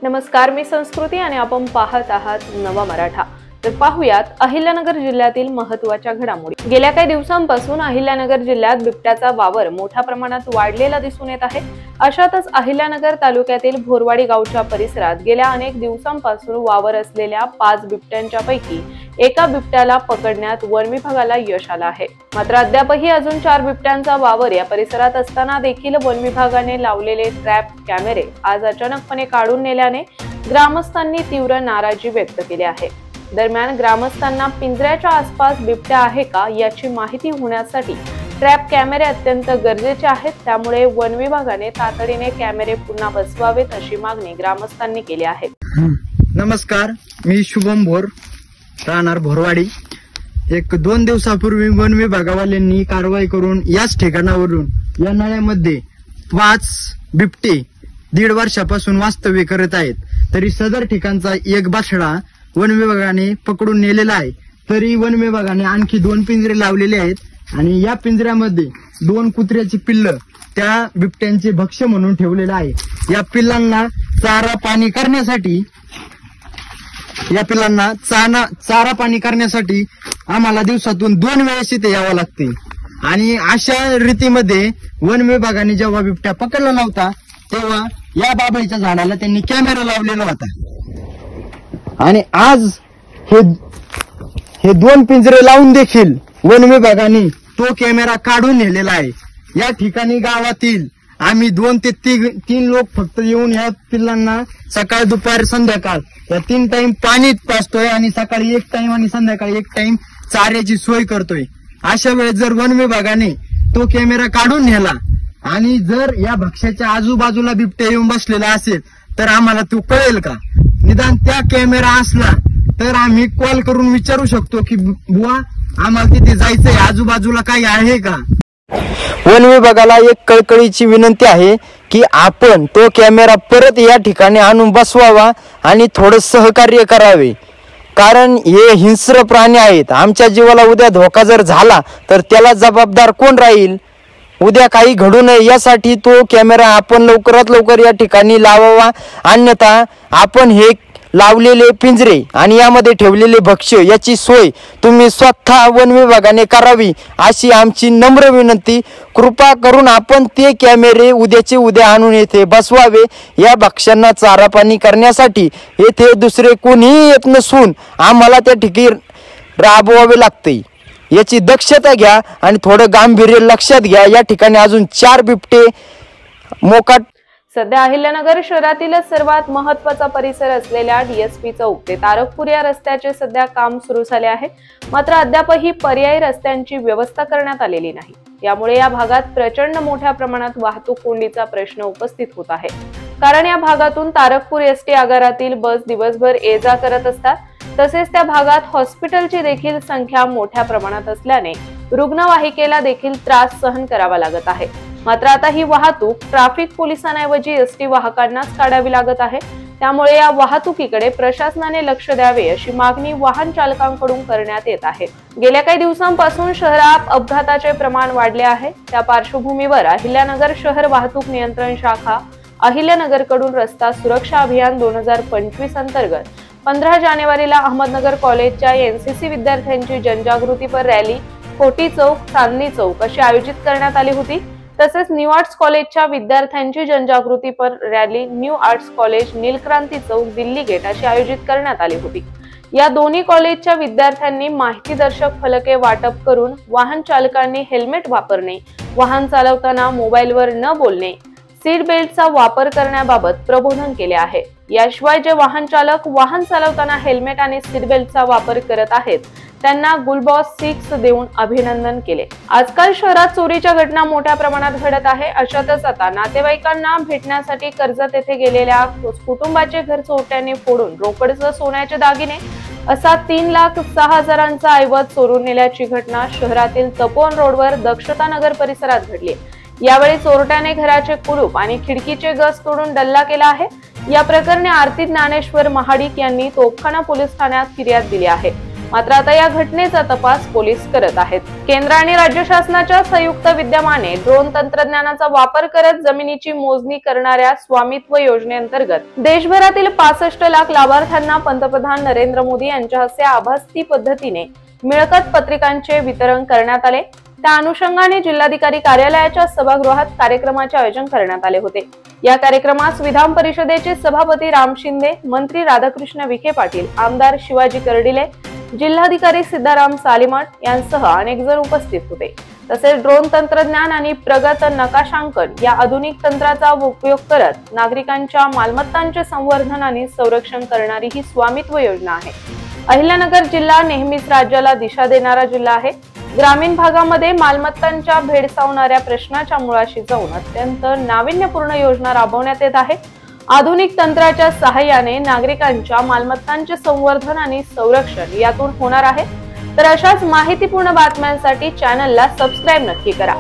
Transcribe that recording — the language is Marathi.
नमस्कार, मी संस्कृती आणि आपण पाहत आहात नवा मराठा। तर पाहुयात अहिल्यानगर जिल्ह्यातील महत्त्वाच्या घडामोडी। गेल्या काही दिवसांपासून अहिल्यानगर जिल्ह्यात बिबट्याचा वावर मोठ्या प्रमाणात वाढलेला दिसून येत आहे। अशातच अहिल्यानगर तालुक्यातील भोरवाडी गावच्या परिसरात गेल्या अनेक दिवसांपासून वावर असलेल्या 5 बिबट्यांच्या पैकी एका बिबट्याला पकडण्यात वन विभागाला यश आलं आहे। मात्र अद्यापही अजून 4 बिबट्यांचा वावर या परिसरात असताना देखील वन विभागाने लावलेले ट्रॅप कॅमेरे आज अचानकपणे काढून नेल्याने ग्रामस्थांनी तीव्र नाराजी व्यक्त केली आहे। दरम्यान ग्रामस्थांना पिंजऱ्याच्या आसपास बिबट्या आहे का याची माहिती होण्यासाठी ट्रॅप कॅमेरे अत्यंत गरजेचे आहेत। त्यामुळे वन विभागाने तातडीने कॅमेरे पुन्हा बसवावेत अशी मागणी ग्रामस्थांनी केली आहे। नमस्कार, मी शुभम भोर, राहणार भोरवाडी। 1-2 दिवसापूर्वी वन विभागावाल्यांनी कारवाई करून याच ठिकाणावरून या नळ्यामध्ये 5 बिबटे 1.5 वर्षापासून वास्तव्य करत आहेत। तरी सदर ठिकाणचा एक बाछडा वन विभागाने पकडून नेलेला आहे। तरी वन विभागाने आणखी 2 पिंजरे लावलेले आहेत आणि या पिंजऱ्यामध्ये 2 कुत्र्याची पिल्ल त्या बिबट्यांचे भक्ष्य म्हणून ठेवलेले आहे। या पिल्लांना चारा पाणी करण्यासाठी आम्हाला दिवसातून 2 वेळेस इथे यावं लागते। आणि अशा रीतीमध्ये वन विभागाने जेव्हा बिबट्या पकडला नव्हता तेव्हा या बाभळीच्या झाडाला त्यांनी कॅमेरा लावलेला होता आणि आज हे 2 पिंजरे लावून देखील वन विभागाने तो कॅमेरा काढून नेलेला आहे। या ठिकाणी गावातील आम्ही 2 ते 3 लोक फक्त येऊन या पिल्लांना सकाळ दुपार संध्याकाळ या 3 टाइम पाणी पाजतोय आणि सकाळी 1 टाइम आणि संध्याकाळी 1 टाइम चाऱ्याची सोय करतोय। अशा वेळेस जर वन विभागाने तो कॅमेरा काढून नेला आणि जर या भक्ष्याच्या आजूबाजूला बिबट्या येऊन बसलेला असेल तर आम्हाला तो कळेल का? निदान त्या कॅमेरा असला तर आम्ही कॉल करून विचारू शकतो की बुवा आम्हाला तिथे जायचंय, आजूबाजूला काही आहे का? वन विभागाला एक कळकळीची विनंती आहे की आपण तो कॅमेरा परत या ठिकाणी आणून बसवावा आणि थोडं सहकार्य करावे, कारण हे हिंस्र प्राणी आहेत। आमच्या जीवाला उद्या धोका जर झाला तर त्याला जबाबदार कोण राहील? उद्या काही घडू नये यासाठी तो कॅमेरा आपण लवकरात लवकर या ठिकाणी लावावा, अन्यथा आपण हे लावलेले पिंजरे आणि यामध्ये ठेवलेले भक्ष्य याची सोय तुम्ही स्वतः वन विभागाने करावी अशी आमची नम्र विनंती। कृपा करून आपण ते कॅमेरे उद्याचे उद्या आणून येथे बसवावे। या भक्ष्यांना चारा पाणी करण्यासाठी येथे दुसरे कोणीही येत नसून आम्हाला त्या ठिकाणी राबवावे लागते। याची दक्षता घ्या आणि थोडं गांभीर्य लक्षात घ्या। या ठिकाणी अजून 4 बिबटे मोकाट। सध्या अहिल्यानगर शहरातील सर्वात महत्त्वाचा परिसर असलेल्या डीएसपी चौक ते तारकपूर या रस्त्याचे सध्या काम सुरू झाले आहे। मात्र अद्यापही पर्यायी रस्त्यांची व्यवस्था करण्यात आलेली नाही। यामुळे या भागात प्रचंड मोठ्या प्रमाणात वाहतूक कोंडीचा प्रश्न उपस्थित होत आहे। कारण या भागातून तारकपूर एसटी आगारातील बस दिवसभर ये-जा करत असतात। तसेच त्या भागात हॉस्पिटलची देखील संख्या मोठ्या प्रमाणात असल्याने रुग्णवाहिकेला देखील त्रास सहन करावा लागत आहे। मात्र आता ही वाहतूक ट्रॅफिक पोलिसांऐवजी एसटी वाहकांनाच काढावी लागत आहे। त्यामुळे या वाहतुकीकडे प्रशासनाने लक्ष द्यावे अशी मागणी वाहन चालकांकडून करण्यात येत आहे। गेल्या काही दिवसांपासून शहरात अपघाताचे प्रमाण वाढले आहे। त्या पार्श्वभूमीवर अहिल्यानगर शहर वाहतूक नियंत्रण शाखा अहिल्यानगरकडून रस्ता सुरक्षा अभियान 2025 अंतर्गत 15 जानेवारीला अहमदनगर कॉलेजच्या एनसीसी विद्यार्थ्यांची जनजागृतीपर रॅली कोटी चौक, चांदणी चौक अशी आयोजित करण्यात आली होती। तसेच न्यू आर्ट्स कॉलेजच्या विद्यार्थ्यांची जनजागृतीपर रॅली न्यू आर्ट्स कॉलेज, नीलक्रांती चौक, दिल्ली गेट अशी आयोजित करण्यात आली होती। या दोन्ही कॉलेजच्या विद्यार्थ्यांनी माहितीदर्शक फलके वाटप करून वाहन चालकांनी हेल्मेट वापरणे, वाहन चालवताना मोबाईलवर न बोलणे, सीट बेल्टचा वापर करण्याबाबत प्रबोधन केले आहे। याशिवाय जे वाहन चालक वाहन चालवताना हेल्मेट आणि सीट बेल्टचा वापर करत आहेत त्यांना गुलबॉस 6 देऊन अभिनंदन केले। आजकाल शहरात चोरीच्या घटना मोठ्या प्रमाणात घडत आहे। अशातच आता नातेवाईकांना भेटण्यासाठी कर्जत येथे गेलेल्या कुटुंबाचे घर चोरट्यांनी फोडून रोकडसह सोन्याचे दागिने असा 3,06,000चा ऐवज चोरून नेल्याची घटना शहरातील तपोवन रोडवर दक्षता नगर परिसरात घडली। यावेळी चोरट्याने घराचे कुलूप आणि खिडकीचे गज तोडून डल्ला केला आहे। या प्रकरणी आरती ज्ञानेश्वर महाडिक यांनी तोफखाना पोलीस ठाण्यात फिर्याद दिली आहे। मात्र आता या घटनेचा तपास पोलीस करत आहेत. केंद्र आणि राज्य शासनाच्या संयुक्त विद्यमाने ड्रोन तंत्रज्ञानाचा वापर करत जमिनीची मोजणी करणाऱ्या स्वामित्व योजनेअंतर्गत देशभरातील 65 लाख लाभार्थ्यांना पंतप्रधान नरेंद्र मोदी यांच्या हस्ते आभासी पद्धतीने मिळकत पत्रिकांचे वितरण करण्यात आले. त्या अनुषंगाने जिल्हाधिकारी कार्यालयाच्या सभागृहात कार्यक्रमाचे आयोजन करण्यात आले होते. या कार्यक्रमास विधान परिषदेचे सभापती राम शिंदे, मंत्री राधाकृष्ण विखे पाटील, आमदार शिवाजी कर्डिले, जिल्हाधिकारी सिद्धाराम सालीमठ यांसह अनेक जण उपस्थित होते. तसेच ड्रोन तंत्रज्ञान आणि प्रगत नकाशांकन या आधुनिक तंत्राचा उपयोग करत नागरिकांच्या मालमत्तांचे संवर्धन आणि संरक्षण करणारी ही स्वामित्व योजना आहे. अहिल्यानगर जिल्हा नेहमीच राज्याला दिशा देणारा जिल्हा आहे. ग्रामीण भागामध्ये मालमत्तांच्या भेडसावणाऱ्या प्रश्नाच्या मुळाशी जाऊन अत्यंत नाविन्यपूर्ण योजना राबवण्यात येत आहे. आधुनिक तंत्राच्या सहाय्याने नागरिकांच्या मालमत्तांचे संवर्धन आणि संरक्षण यातून होणार आहे. तर अशाच माहितीपूर्ण बातम्यांसाठी चॅनलला सबस्क्राईब नक्की करा.